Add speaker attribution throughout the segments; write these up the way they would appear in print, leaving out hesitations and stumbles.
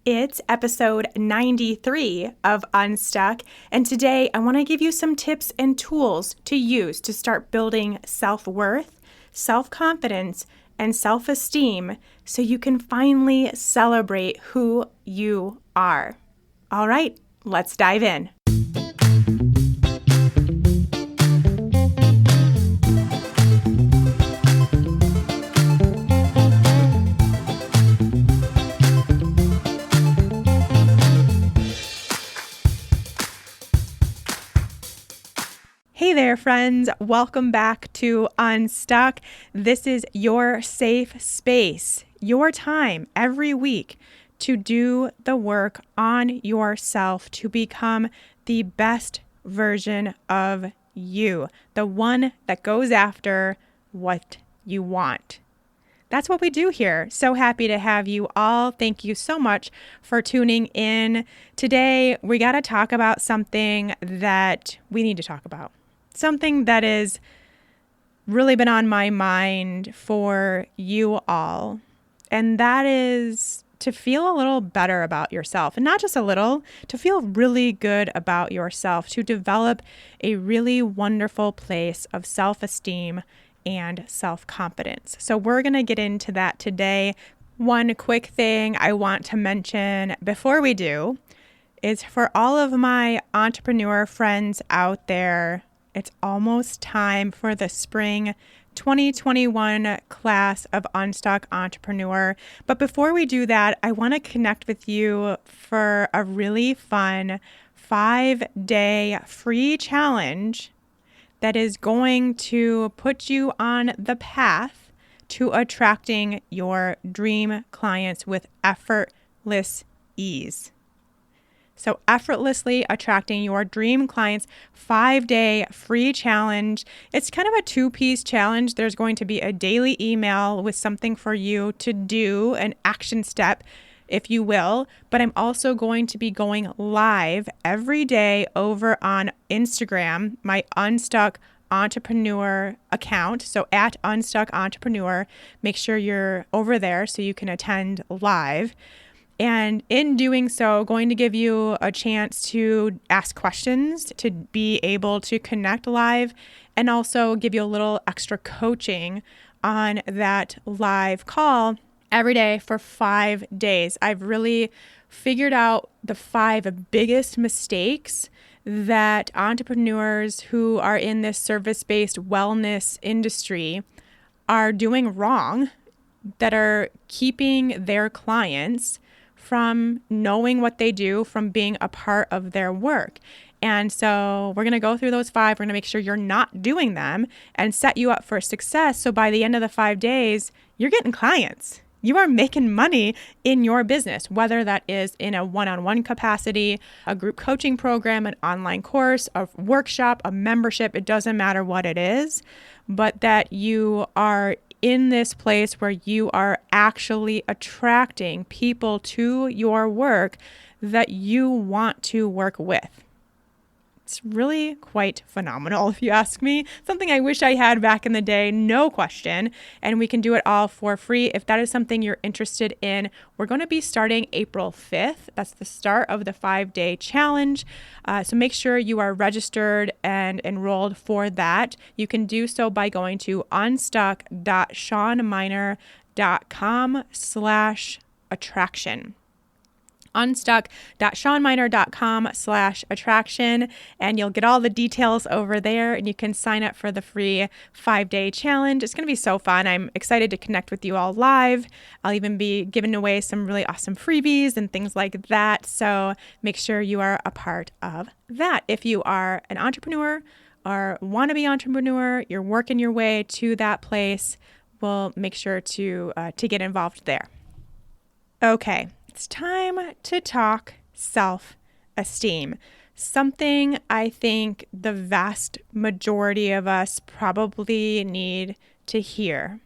Speaker 1: It's episode 93 of Unstuck, and today I want to give you some tips and tools to use to start building self-worth, self-confidence, and self-esteem so you can finally celebrate who you are. All right, let's dive in. Hey there, friends. Welcome back to Unstuck. This is your safe space, your time every week to do the work on yourself to become the best version of you, the one that goes after what you want. That's what we do here. So happy to have you all. Thank you so much for tuning in. Today, we got to talk about something that we need to talk about. Something that has really been on my mind for you all, and that is to feel a little better about yourself, and not just a little, to feel really good about yourself, to develop a really wonderful place of self-esteem and self-confidence. So we're going to get into that today. One quick thing I want to mention before we do is for all of my entrepreneur friends out there, it's almost time for the spring 2021 class of Unstuck Entrepreneur. But before we do that, I want to connect with you for a really fun 5-day free challenge that is going to put you on the path to attracting your dream clients with effortless ease. So effortlessly attracting your dream clients, 5-day free challenge. It's kind of a 2-piece challenge. There's going to be a daily email with something for you to do, an action step, if you will. But I'm also going to be going live every day over on Instagram, my Unstuck Entrepreneur account. So at Unstuck Entrepreneur, make sure you're over there so you can attend live. And in doing so, going to give you a chance to ask questions, to be able to connect live, and also give you a little extra coaching on that live call every day for 5 days. I've really figured out the 5 biggest mistakes that entrepreneurs who are in this service-based wellness industry are doing wrong, that are keeping their clients from knowing what they do, from being a part of their work. And so we're going to go through those 5. We're going to make sure you're not doing them and set you up for success. So by the end of the 5 days, you're getting clients. You are making money in your business, whether that is in a one-on-one capacity, a group coaching program, an online course, a workshop, a membership. It doesn't matter what it is, but that you are in this place where you are actually attracting people to your work that you want to work with. It's really quite phenomenal, if you ask me. Something I wish I had back in the day, no question. And we can do it all for free. If that is something you're interested in, we're going to be starting April 5th. That's the start of the 5-day challenge. So make sure you are registered and enrolled for that. You can do so by going to unstuck.shawnmynar.com/attraction. unstuck.shawnmynar.com/attraction, and you'll get all the details over there, and you can sign up for the free 5-day challenge. It's going to be so fun. I'm excited to connect with you all live. I'll even be giving away some really awesome freebies and things like that. So make sure you are a part of that. If you are an entrepreneur or wannabe entrepreneur, you're working your way to that place, we'll make sure to get involved there. Okay. It's time to talk self-esteem, something I think the vast majority of us probably need to hear.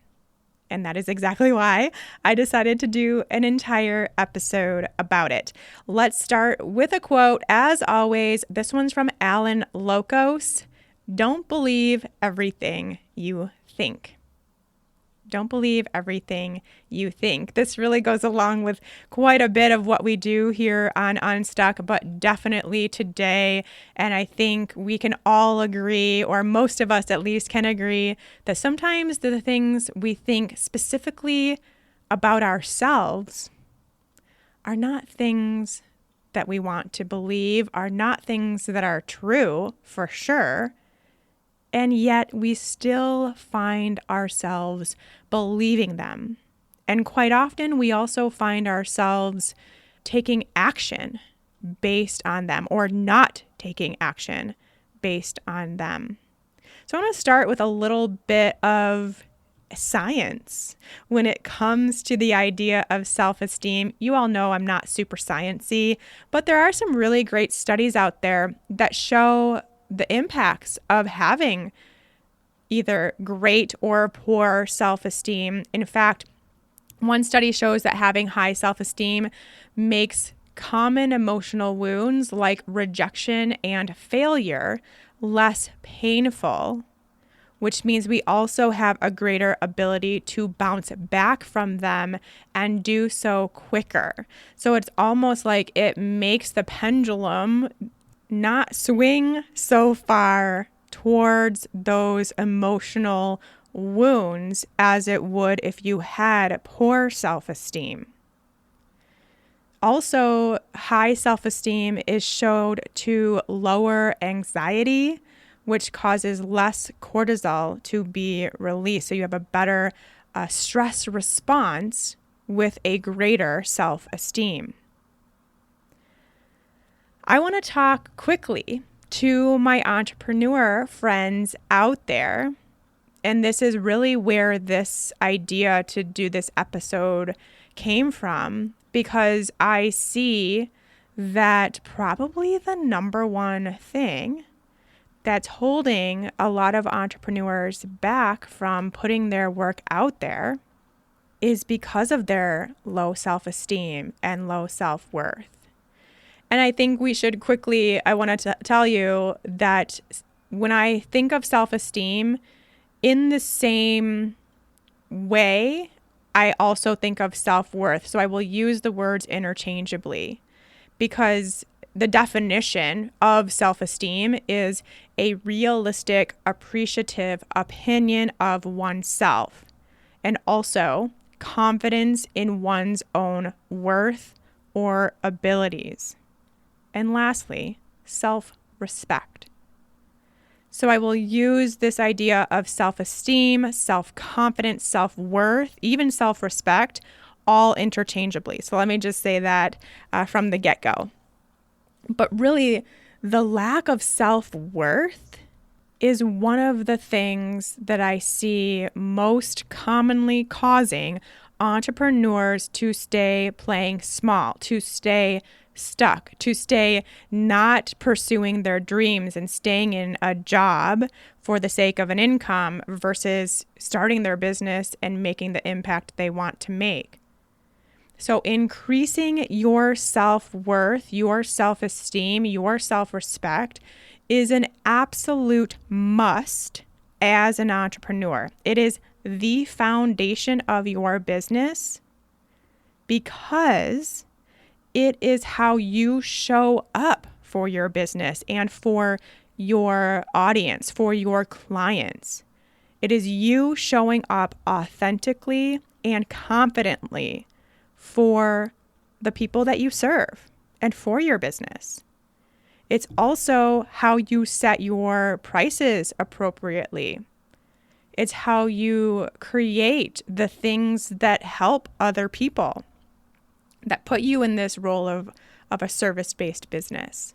Speaker 1: And that is exactly why I decided to do an entire episode about it. Let's start with a quote. As always, this one's from Alan Locos. Don't believe everything you think. Don't believe everything you think. This really goes along with quite a bit of what we do here on Unstuck, but definitely today. And I think we can all agree, or most of us at least can agree, that sometimes the things we think specifically about ourselves are not things that we want to believe, are not things that are true for sure. And yet we still find ourselves believing them. And quite often we also find ourselves taking action based on them or not taking action based on them. So I want to start with a little bit of science when it comes to the idea of self-esteem. You all know I'm not super sciencey, but there are some really great studies out there that show the impacts of having either great or poor self-esteem. In fact, one study shows that having high self-esteem makes common emotional wounds like rejection and failure less painful, which means we also have a greater ability to bounce back from them and do so quicker. So it's almost like it makes the pendulum not swing so far towards those emotional wounds as it would if you had poor self-esteem. Also, high self-esteem is showed to lower anxiety, which causes less cortisol to be released. So you have a better stress response with a greater self-esteem. I want to talk quickly to my entrepreneur friends out there. And this is really where this idea to do this episode came from, because I see that probably the number one thing that's holding a lot of entrepreneurs back from putting their work out there is because of their low self-esteem and low self-worth. And I think we should quickly, I want to tell you that when I think of self-esteem, in the same way, I also think of self-worth. So I will use the words interchangeably, because the definition of self-esteem is a realistic, appreciative opinion of oneself, and also confidence in one's own worth or abilities. And lastly, self-respect. So I will use this idea of self-esteem, self-confidence, self-worth, even self-respect, all interchangeably. So let me just say that from the get-go. But really, the lack of self-worth is one of the things that I see most commonly causing entrepreneurs to stay playing small, to stay stuck, to stay not pursuing their dreams and staying in a job for the sake of an income versus starting their business and making the impact they want to make. So increasing your self-worth, your self-esteem, your self-respect is an absolute must as an entrepreneur. It is the foundation of your business because it is how you show up for your business and for your audience, for your clients. It is you showing up authentically and confidently for the people that you serve and for your business. It's also how you set your prices appropriately. It's how you create the things that help other people, that put you in this role of a service-based business.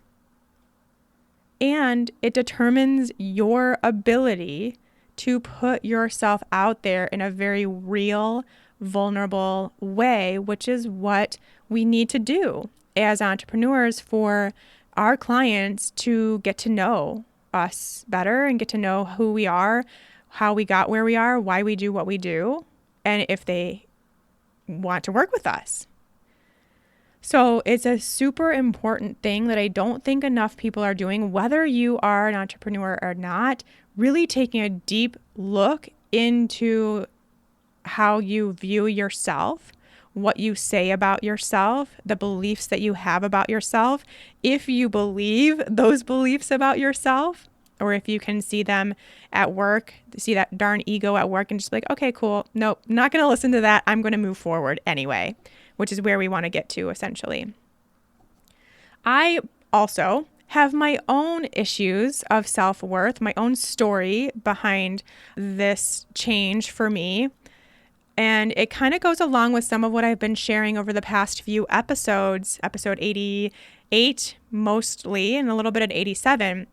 Speaker 1: And it determines your ability to put yourself out there in a very real, vulnerable way, which is what we need to do as entrepreneurs for our clients to get to know us better and get to know who we are, how we got where we are, why we do what we do, and if they want to work with us. So it's a super important thing that I don't think enough people are doing, whether you are an entrepreneur or not, really taking a deep look into how you view yourself, what you say about yourself, the beliefs that you have about yourself, if you believe those beliefs about yourself, or if you can see them at work, see that darn ego at work and just be like, okay, cool. Nope, not going to listen to that. I'm going to move forward anyway, which is where we want to get to essentially. I also have my own issues of self-worth, my own story behind this change for me. And it kind of goes along with some of what I've been sharing over the past few episodes, episode 88 mostly, and a little bit at 87.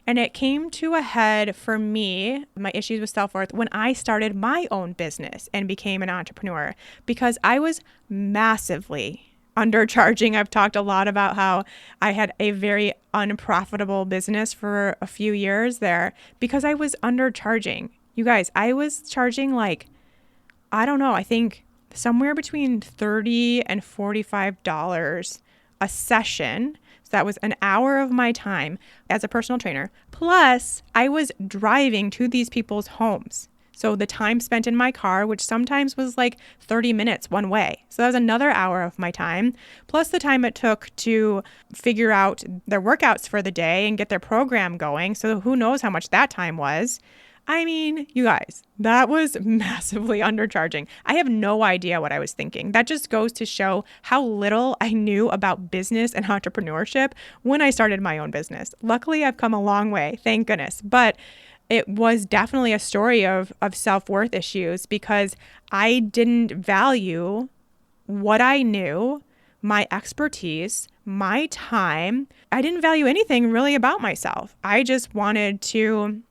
Speaker 1: And it came to a head for me, my issues with self-worth, when I started my own business and became an entrepreneur, because I was massively undercharging. I've talked a lot about how I had a very unprofitable business for a few years there because I was undercharging. You guys, I was charging I think somewhere between $30 and $45 a session. So that was an hour of my time as a personal trainer. Plus, I was driving to these people's homes. So the time spent in my car, which sometimes was 30 minutes one way. So that was another hour of my time, plus the time it took to figure out their workouts for the day and get their program going. So who knows how much that time was. I mean, you guys, that was massively undercharging. I have no idea what I was thinking. That just goes to show how little I knew about business and entrepreneurship when I started my own business. Luckily, I've come a long way, thank goodness. But it was definitely a story of self-worth issues because I didn't value what I knew, my expertise, my time. I didn't value anything really about myself. I just wanted to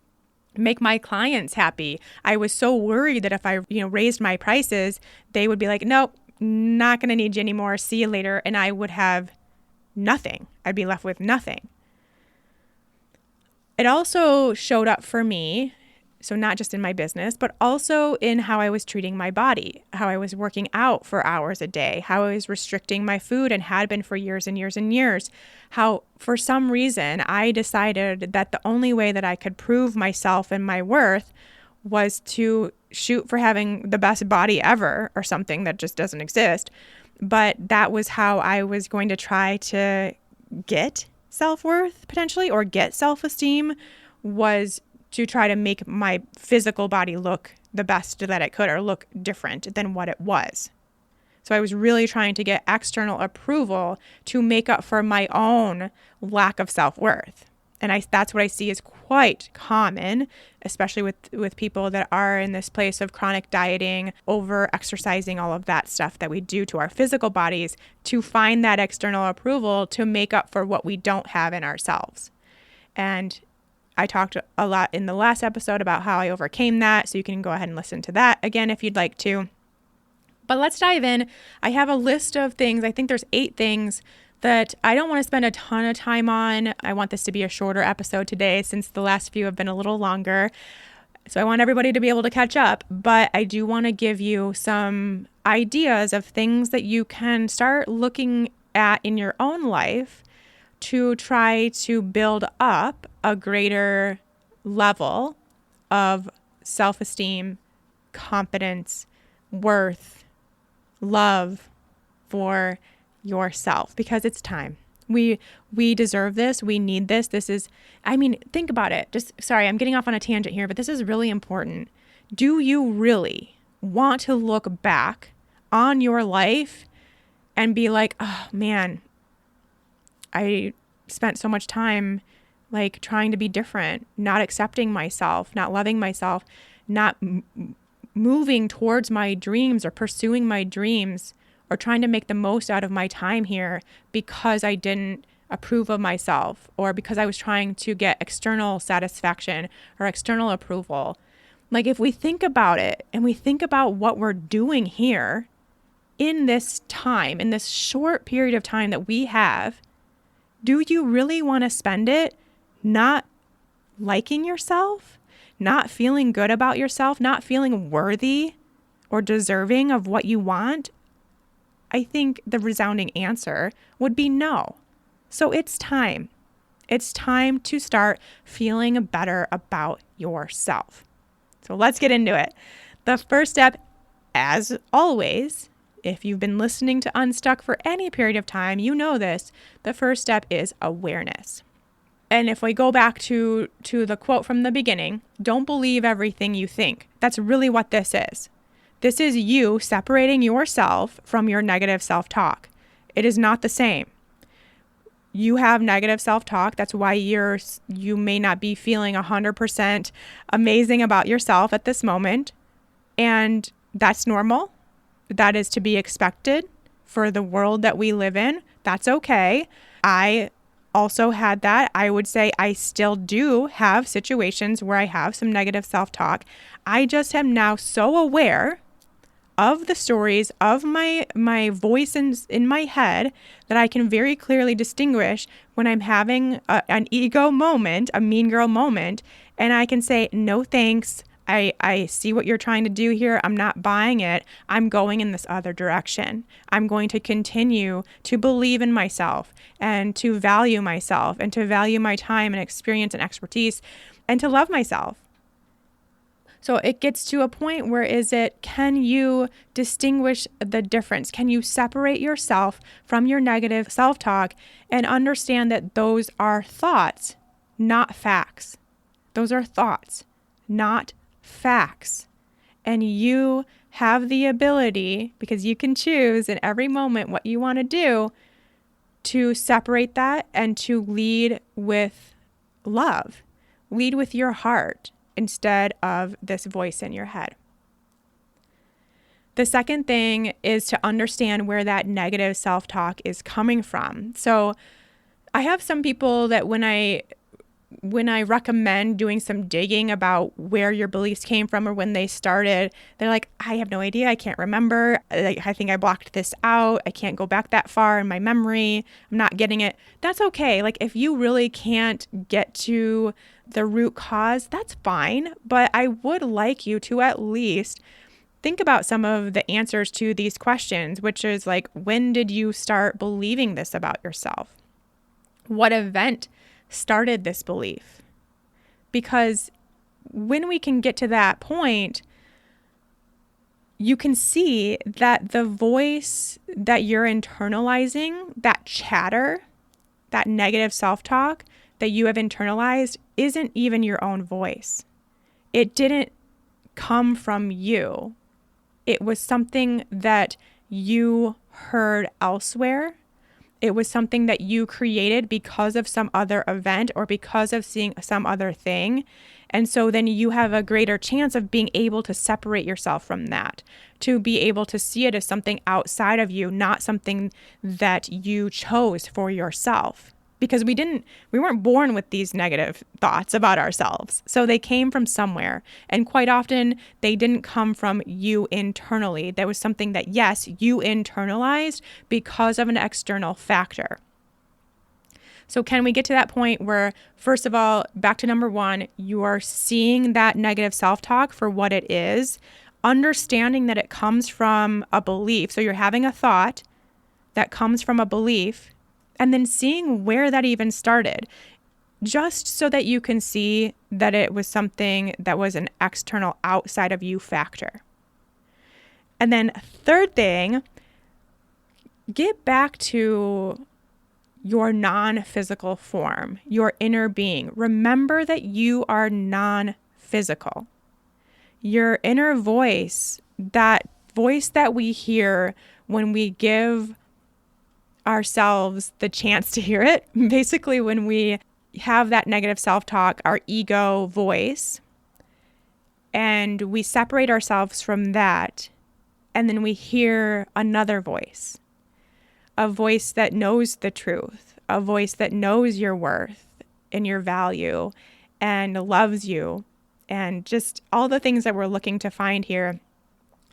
Speaker 1: make my clients happy. I was so worried that if I, raised my prices, they would be like, nope, not going to need you anymore. See you later. And I would have nothing. I'd be left with nothing. It also showed up for me, so not just in my business, but also in how I was treating my body, how I was working out for hours a day, how I was restricting my food and had been for years and years and years, how for some reason I decided that the only way that I could prove myself and my worth was to shoot for having the best body ever or something that just doesn't exist. But that was how I was going to try to get self-worth potentially, or get self-esteem, was to try to make my physical body look the best that it could or look different than what it was. So I was really trying to get external approval to make up for my own lack of self-worth. And that's what I see is quite common, especially with people that are in this place of chronic dieting, over exercising, all of that stuff that we do to our physical bodies to find that external approval to make up for what we don't have in ourselves. And I talked a lot in the last episode about how I overcame that. So you can go ahead and listen to that again if you'd like to. But let's dive in. I have a list of things. I think there's 8 things that I don't want to spend a ton of time on. I want this to be a shorter episode today since the last few have been a little longer. So I want everybody to be able to catch up, but I do want to give you some ideas of things that you can start looking at in your own life to try to build up a greater level of self-esteem, confidence, worth, love for yourself, because it's time. We deserve this. We need this. Think about it. Sorry, I'm getting off on a tangent here, but this is really important. Do you really want to look back on your life and be like, oh man, I spent so much time trying to be different, not accepting myself, not loving myself, not moving towards my dreams or pursuing my dreams, or trying to make the most out of my time here because I didn't approve of myself, or because I was trying to get external satisfaction or external approval. If we think about it and we think about what we're doing here in this time, in this short period of time that we have, do you really want to spend it not liking yourself, not feeling good about yourself, not feeling worthy or deserving of what you want? I think the resounding answer would be no. So it's time. It's time to start feeling better about yourself. So let's get into it. The first step as always, if you've been listening to Unstuck for any period of time, you know this. The first step is awareness. And if we go back to the quote from the beginning, don't believe everything you think. That's really what this is. This is you separating yourself from your negative self-talk. It is not the same. You have negative self-talk. That's why you may not be feeling 100% amazing about yourself at this moment. And that's normal. That is to be expected for the world that we live in. That's okay. I also had that. I would say I still do have situations where I have some negative self-talk. I just am now so aware of the stories of my voice in my head that I can very clearly distinguish when I'm having an ego moment, a mean girl moment, and I can say, no thanks. I see what you're trying to do here. I'm not buying it. I'm going in this other direction. I'm going to continue to believe in myself and to value myself and to value my time and experience and expertise and to love myself. So it gets to a point where can you distinguish the difference? Can you separate yourself from your negative self-talk and understand that those are thoughts, not facts? Those are thoughts, not facts. And you have the ability, because you can choose in every moment what you want to do, to separate that and to lead with love. Lead with your heart instead of this voice in your head. The second thing is to understand where that negative self-talk is coming from. So I have some people that when I recommend doing some digging about where your beliefs came from or when they started, they're like, I have no idea. I can't remember. I think I blocked this out. I can't go back that far in my memory. I'm not getting it. That's okay. Like if you really can't get to the root cause, that's fine. But I would like you to at least think about some of the answers to these questions, which is like, when did you start believing this about yourself? What event started this belief? Because when we can get to that point, you can see that the voice that you're internalizing, that chatter, that negative self-talk that you have internalized isn't even your own voice. It didn't come from you. It was something that you heard elsewhere. It was something that you created because of some other event or because of seeing some other thing. And so then you have a greater chance of being able to separate yourself from that, to be able to see it as something outside of you, not something that you chose for yourself. Because we weren't born with these negative thoughts about ourselves. So they came from somewhere. And quite often they didn't come from you internally. There was something that, yes, you internalized because of an external factor. So can we get to that point where, first of all, back to number one, you are seeing that negative self-talk for what it is, understanding that it comes from a belief. So you're having a thought that comes from a belief, and then seeing where that even started, just so that you can see that it was something that was an external outside of you factor. And then third thing, get back to your non-physical form, your inner being. Remember that you are non-physical. Your inner voice, that voice that we hear when we give ourselves the chance to hear it, basically when we have that negative self-talk, our ego voice, and we separate ourselves from that, and then we hear another voice, a voice that knows the truth, a voice that knows your worth and your value and loves you, and just all the things that we're looking to find here.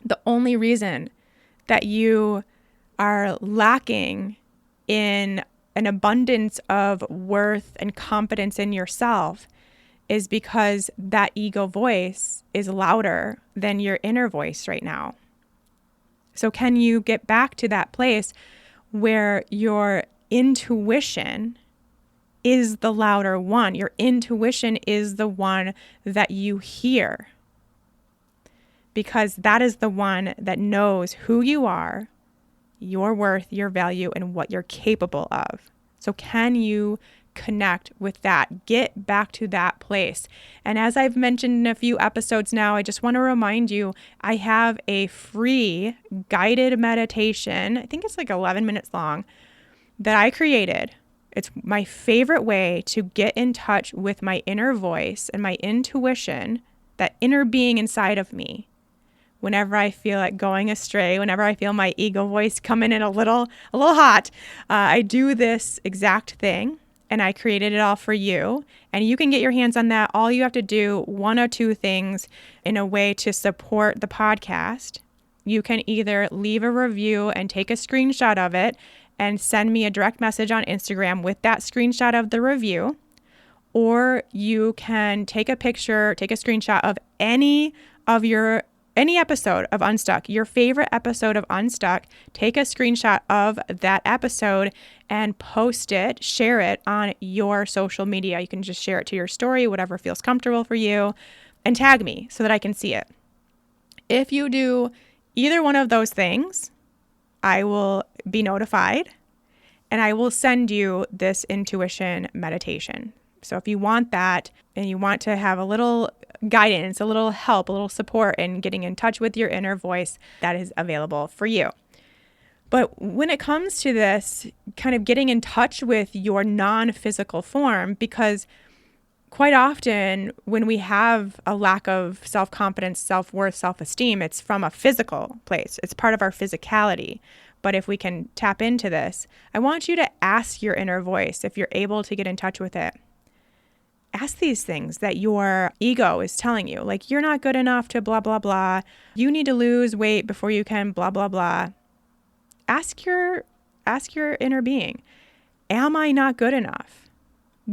Speaker 1: The only reason that you are lacking in an abundance of worth and confidence in yourself is because that ego voice is louder than your inner voice right now. So can you get back to that place where your intuition is the louder one? Your intuition is the one that you hear. because that is the one that knows who you are, your worth, your value, and what you're capable of. So can you connect with that? Get back to that place. And as I've mentioned in a few episodes now, I just want to remind you, I have a free guided meditation. I think it's like 11 minutes long that I created. It's my favorite way to get in touch with my inner voice and my intuition, that inner being inside of me. Whenever I feel it going astray, whenever I feel my ego voice coming in a little hot, I do this exact thing, and I created it all for you. And you can get your hands on that. All you have to do, one or two things in a way to support the podcast. You can either leave a review and take a screenshot of it and send me a direct message on Instagram with that screenshot of the review, or you can take a picture, take a screenshot of any episode of Unstuck, your favorite episode of Unstuck, take a screenshot of that episode and post it, share it on your social media. You can just share it to your story, whatever feels comfortable for you, and tag me so that I can see it. If you do either one of those things, I will be notified and I will send you this intuition meditation. So if you want that and you want to have a little guidance, a little help, a little support in getting in touch with your inner voice, that is available for you. But when it comes to this, kind of getting in touch with your non-physical form, because quite often when we have a lack of self-confidence, self-worth, self-esteem, it's from a physical place. It's part of our physicality. But if we can tap into this, I want you to ask your inner voice, if you're able to get in touch with it. Ask these things that your ego is telling you, like you're not good enough to blah, blah, blah. You need to lose weight before you can blah, blah, blah. Ask your inner being, am I not good enough?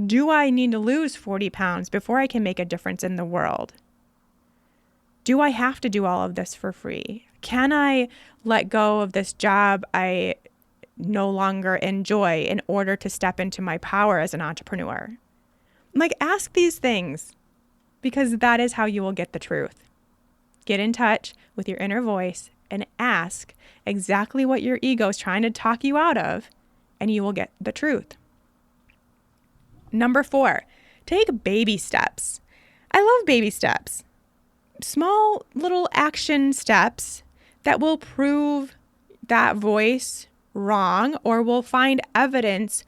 Speaker 1: Do I need to lose 40 pounds before I can make a difference in the world? Do I have to do all of this for free? Can I let go of this job I no longer enjoy in order to step into my power as an entrepreneur? Like, ask these things, because that is how you will get the truth. Get in touch with your inner voice and ask exactly what your ego is trying to talk you out of, and you will get the truth. Number 4, take baby steps. I love baby steps. Small little action steps that will prove that voice wrong, or will find evidence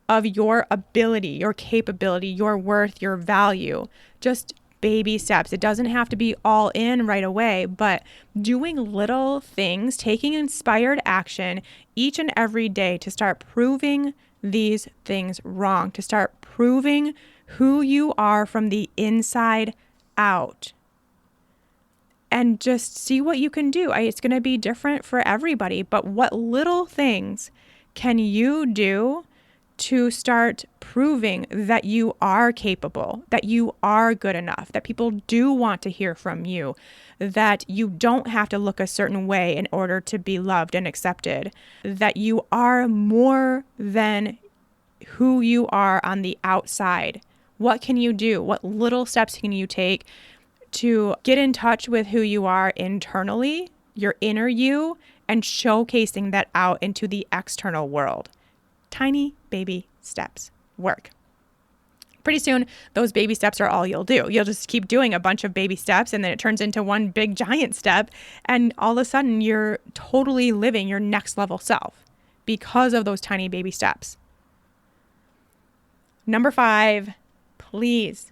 Speaker 1: of your ability, your capability, your worth, your value. Just baby steps. It doesn't have to be all in right away, but doing little things, taking inspired action each and every day to start proving these things wrong, to start proving who you are from the inside out. And just see what you can do. It's going to be different for everybody, but what little things can you do to start proving that you are capable, that you are good enough, that people do want to hear from you, that you don't have to look a certain way in order to be loved and accepted, that you are more than who you are on the outside. What can you do? What little steps can you take to get in touch with who you are internally, your inner you, and showcasing that out into the external world? Tiny baby steps work. Pretty soon, those baby steps are all you'll do. You'll just keep doing a bunch of baby steps, and then it turns into one big giant step. And all of a sudden, you're totally living your next level self because of those tiny baby steps. Number 5, please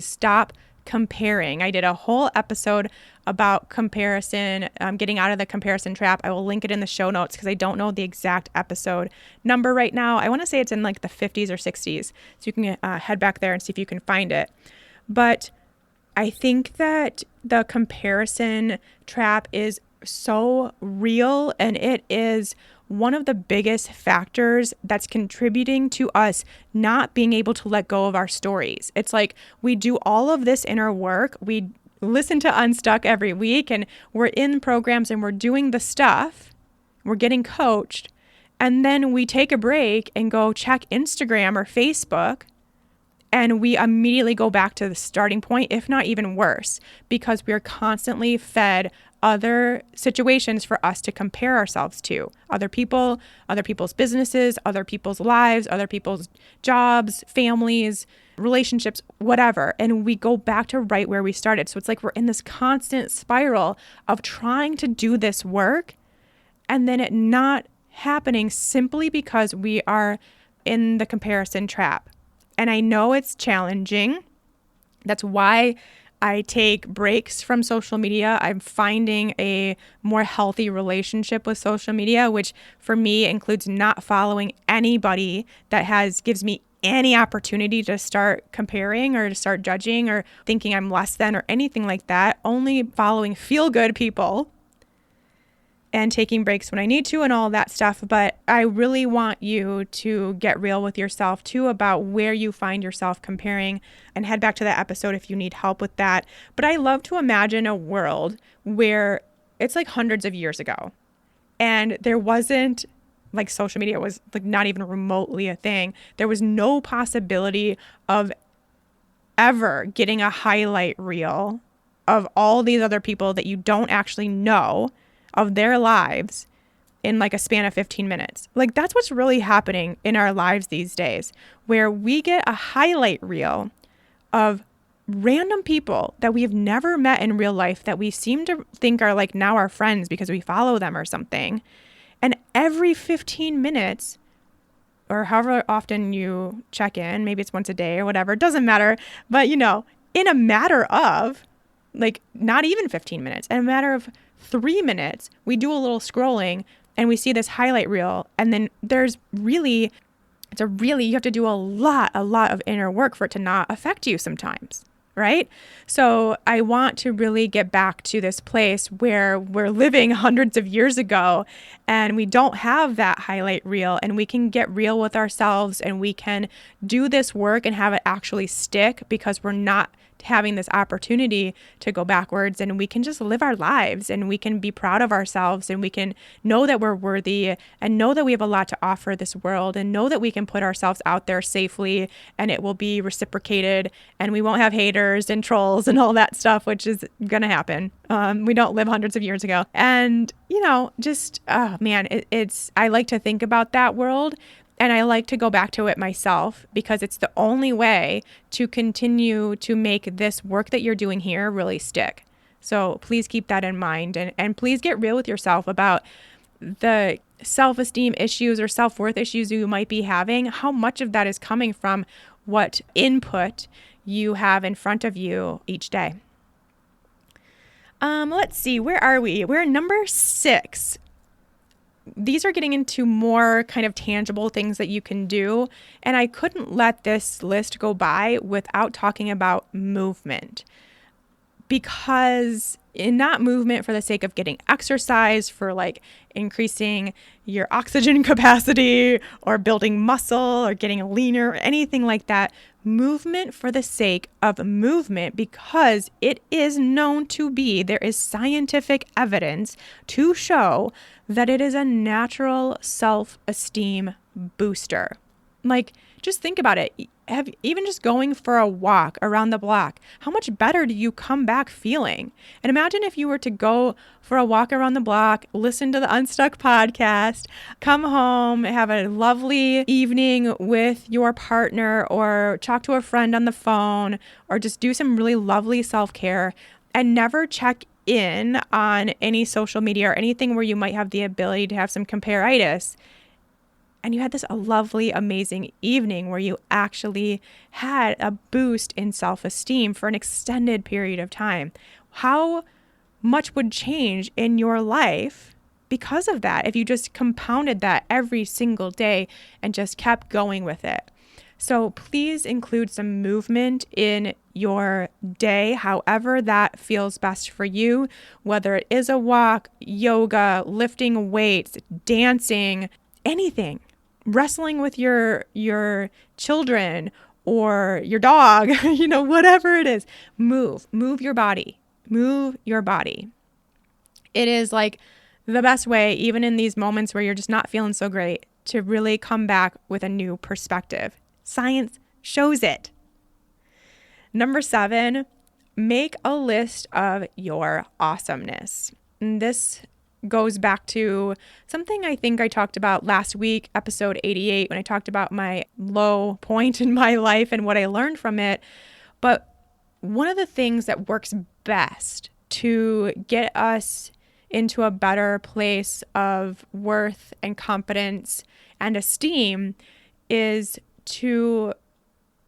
Speaker 1: stop comparing. I did a whole episode about comparison, getting out of the comparison trap. I will link it in the show notes because I don't know the exact episode number right now. I want to say it's in like the 50s or 60s. So you can head back there and see if you can find it. But I think that the comparison trap is so real, and it is one of the biggest factors that's contributing to us not being able to let go of our stories. It's like we do all of this inner work. We listen to Unstuck every week, and we're in programs and we're doing the stuff. We're getting coached. And then we take a break and go check Instagram or Facebook, And we immediately go back to the starting point, if not even worse, because we are constantly fed other situations for us to compare ourselves to. Other people, other people's businesses, other people's lives, other people's jobs, families, relationships, whatever. And we go back to right where we started. So it's like we're in this constant spiral of trying to do this work and then it not happening simply because we are in the comparison trap. And I know it's challenging. That's why I take breaks from social media. I'm finding a more healthy relationship with social media, which for me includes not following anybody that gives me any opportunity to start comparing or to start judging or thinking I'm less than or anything like that. Only following feel-good people and taking breaks when I need to and all that stuff. But I really want you to get real with yourself too about where you find yourself comparing, and head back to that episode if you need help with that. But I love to imagine a world where it's like hundreds of years ago and there wasn't like social media was like not even remotely a thing. There was no possibility of ever getting a highlight reel of all these other people that you don't actually know of their lives in like a span of 15 minutes. Like that's what's really happening in our lives these days, where we get a highlight reel of random people that we've never met in real life that we seem to think are like now our friends because we follow them or something. And every 15 minutes or however often you check in, maybe it's once a day or whatever, it doesn't matter. But in a matter of like not even 15 minutes, in a matter of 3 minutes, we do a little scrolling and we see this highlight reel. And then you have to do a lot of inner work for it to not affect you sometimes, right? So I want to really get back to this place where we're living hundreds of years ago and we don't have that highlight reel, and we can get real with ourselves and we can do this work and have it actually stick because we're not having this opportunity to go backwards, and we can just live our lives and we can be proud of ourselves and we can know that we're worthy and know that we have a lot to offer this world and know that we can put ourselves out there safely and it will be reciprocated and we won't have haters and trolls and all that stuff, which is going to happen. We don't live hundreds of years ago. And, I like to think about that world. And I like to go back to it myself because it's the only way to continue to make this work that you're doing here really stick. So please keep that in mind, and please get real with yourself about the self-esteem issues or self-worth issues you might be having. How much of that is coming from what input you have in front of you each day? Let's see, where are we? We're number 6. These are getting into more kind of tangible things that you can do. And I couldn't let this list go by without talking about movement. Because not movement for the sake of getting exercise, for like increasing your oxygen capacity or building muscle or getting leaner or anything like that. Movement for the sake of movement, because it is known to be, there is scientific evidence to show that it is a natural self-esteem booster. Like, just think about it. Even just going for a walk around the block, how much better do you come back feeling? And imagine if you were to go for a walk around the block, listen to the Unstuck podcast, come home, have a lovely evening with your partner, or talk to a friend on the phone, or just do some really lovely self-care, and never check in on any social media or anything where you might have the ability to have some comparitis. And you had this lovely, amazing evening where you actually had a boost in self-esteem for an extended period of time. How much would change in your life because of that if you just compounded that every single day and just kept going with it? So please include some movement in your day, however that feels best for you, whether it is a walk, yoga, lifting weights, dancing, anything. Wrestling with your children or your dog, whatever it is. Move your body. Move your body. It is like the best way, even in these moments where you're just not feeling so great, to really come back with a new perspective. Science shows it. Number 7, make a list of your awesomeness. And this goes back to something I think I talked about last week, episode 88, when I talked about my low point in my life and what I learned from it. But one of the things that works best to get us into a better place of worth and confidence and esteem is to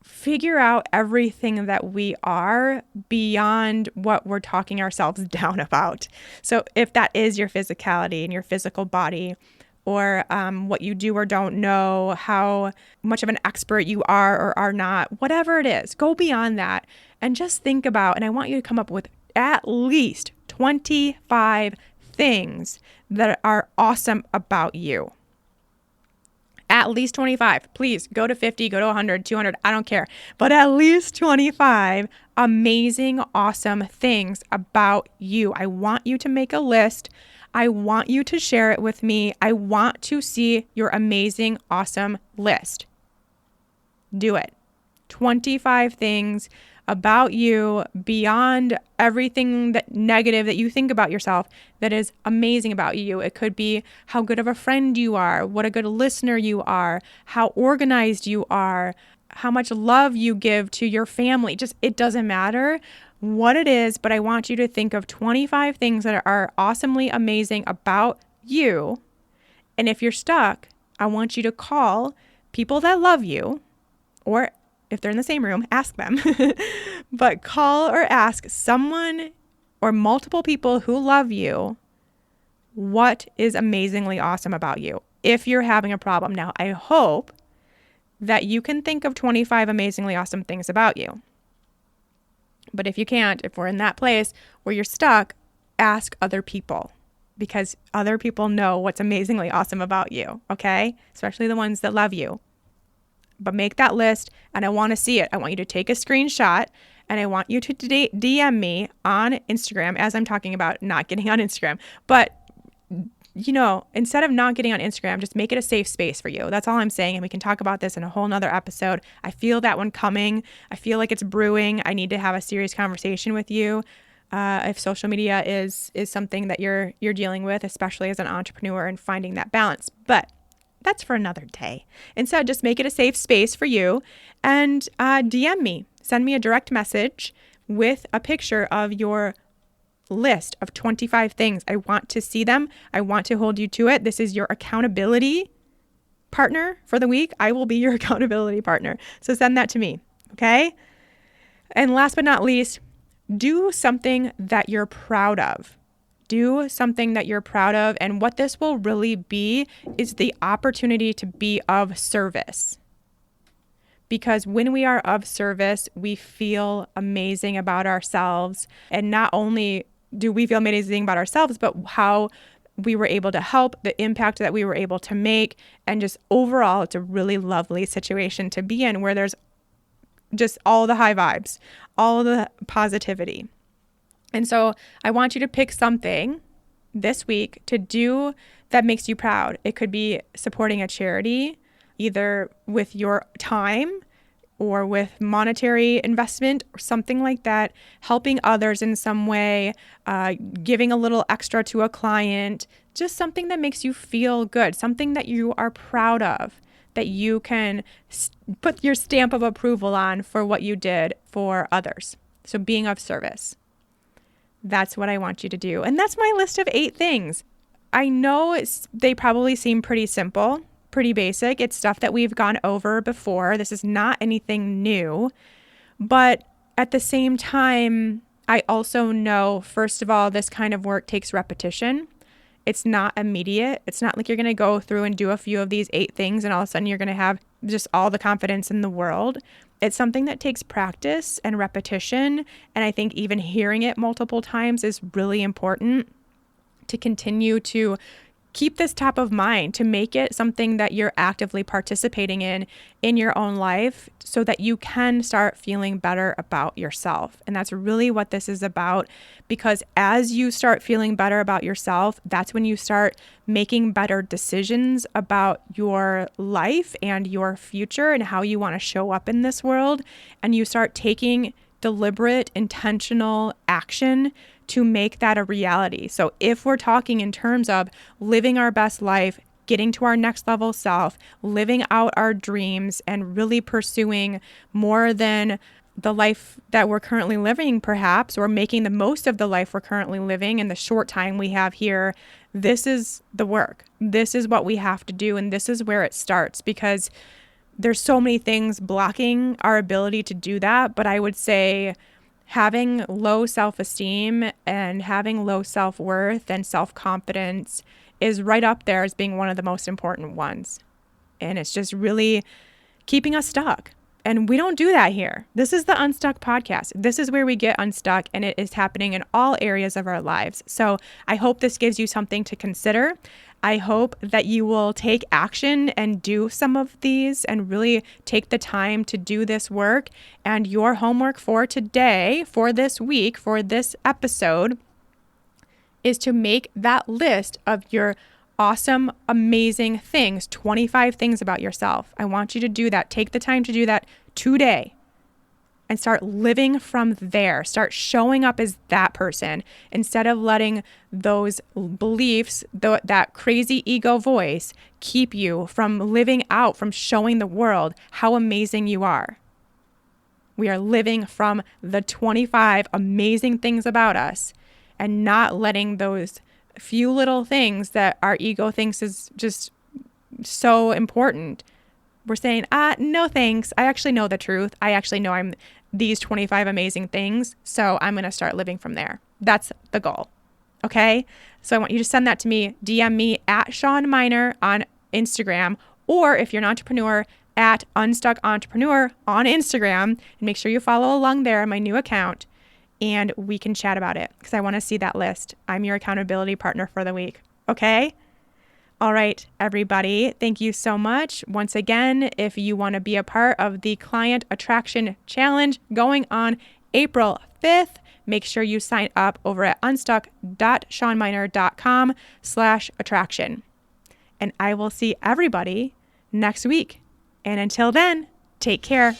Speaker 1: figure out everything that we are beyond what we're talking ourselves down about. So if that is your physicality and your physical body, or what you do or don't know, how much of an expert you are or are not, whatever it is, go beyond that and just think about, and I want you to come up with at least 25 things that are awesome about you. At least 25. Please go to 50, go to 100, 200, I don't care. But at least 25 amazing, awesome things about you. I want you to make a list. I want you to share it with me. I want to see your amazing, awesome list. Do it. 25 things about you beyond everything that negative that you think about yourself that is amazing about you. It could be how good of a friend you are, what a good listener you are, how organized you are, how much love you give to your family. Just, it doesn't matter what it is, but I want you to think of 25 things that are awesomely amazing about you. And if you're stuck, I want you to call people that love you, or if they're in the same room, ask them. But call or ask someone or multiple people who love you what is amazingly awesome about you if you're having a problem. Now, I hope that you can think of 25 amazingly awesome things about you. But if you can't, if we're in that place where you're stuck, ask other people, because other people know what's amazingly awesome about you, okay? Especially the ones that love you. But make that list, and I want to see it. I want you to take a screenshot, and I want you to DM me on Instagram as I'm talking about not getting on Instagram. But, you know, instead of not getting on Instagram, just make it a safe space for you. That's all I'm saying, and we can talk about this in a whole nother episode. I feel that one coming. I feel like it's brewing. I need to have a serious conversation with you. If social media is something that you're dealing with, especially as an entrepreneur, and finding that balance. But that's for another day. Instead, just make it a safe space for you and DM me. Send me a direct message with a picture of your list of 25 things. I want to see them. I want to hold you to it. This is your accountability partner for the week. I will be your accountability partner. So send that to me, okay? And last but not least, do something that you're proud of. Do something that you're proud of. And what this will really be is the opportunity to be of service. Because when we are of service, we feel amazing about ourselves. And not only do we feel amazing about ourselves, but how we were able to help, the impact that we were able to make. And just overall, it's a really lovely situation to be in, where there's just all the high vibes, all the positivity. And so I want you to pick something this week to do that makes you proud. It could be supporting a charity, either with your time or with monetary investment or something like that, helping others in some way, giving a little extra to a client, just something that makes you feel good, something that you are proud of, that you can put your stamp of approval on for what you did for others. So being of service. That's what I want you to do. And that's my list of 8 things. I know they probably seem pretty simple, pretty basic. It's stuff that we've gone over before. This is not anything new. But at the same time, I also know, first of all, this kind of work takes repetition. It's not immediate. It's not like you're going to go through and do a few of these 8 things and all of a sudden you're going to have just all the confidence in the world. It's something that takes practice and repetition. And I think even hearing it multiple times is really important to continue to keep this top of mind, to make it something that you're actively participating in your own life, so that you can start feeling better about yourself. And that's really what this is about, because as you start feeling better about yourself, that's when you start making better decisions about your life and your future and how you want to show up in this world. And you start taking deliberate, intentional action to make that a reality. So if we're talking in terms of living our best life, getting to our next level self, living out our dreams, and really pursuing more than the life that we're currently living, perhaps, or making the most of the life we're currently living in the short time we have here, this is the work. This is what we have to do, and this is where it starts, because there's so many things blocking our ability to do that. But I would say having low self-esteem and having low self-worth and self-confidence is right up there as being one of the most important ones. And it's just really keeping us stuck. And we don't do that here. This is the Unstuck podcast. This is where we get unstuck, and it is happening in all areas of our lives. So I hope this gives you something to consider. I hope that you will take action and do some of these and really take the time to do this work. And your homework for today, for this week, for this episode, is to make that list of your awesome, amazing things, 25 things about yourself. I want you to do that. Take the time to do that today and start living from there. Start showing up as that person instead of letting those beliefs, that crazy ego voice, keep you from living out, from showing the world how amazing you are. We are living from the 25 amazing things about us and not letting those few little things that our ego thinks is just so important. We're saying, no thanks. I actually know the truth. I actually know I'm these 25 amazing things. So I'm going to start living from there. That's the goal. Okay. So I want you to send that to me. DM me at Shawn Mynar on Instagram, or if you're an entrepreneur, at Unstuck Entrepreneur on Instagram, and make sure you follow along there on my new account. And we can chat about it because I want to see that list. I'm your accountability partner for the week. Okay? All right, everybody. Thank you so much. Once again, if you want to be a part of the Client Attraction Challenge going on April 5th, make sure you sign up over at unstuck.shawnmynar.com/attraction. And I will see everybody next week. And until then, take care.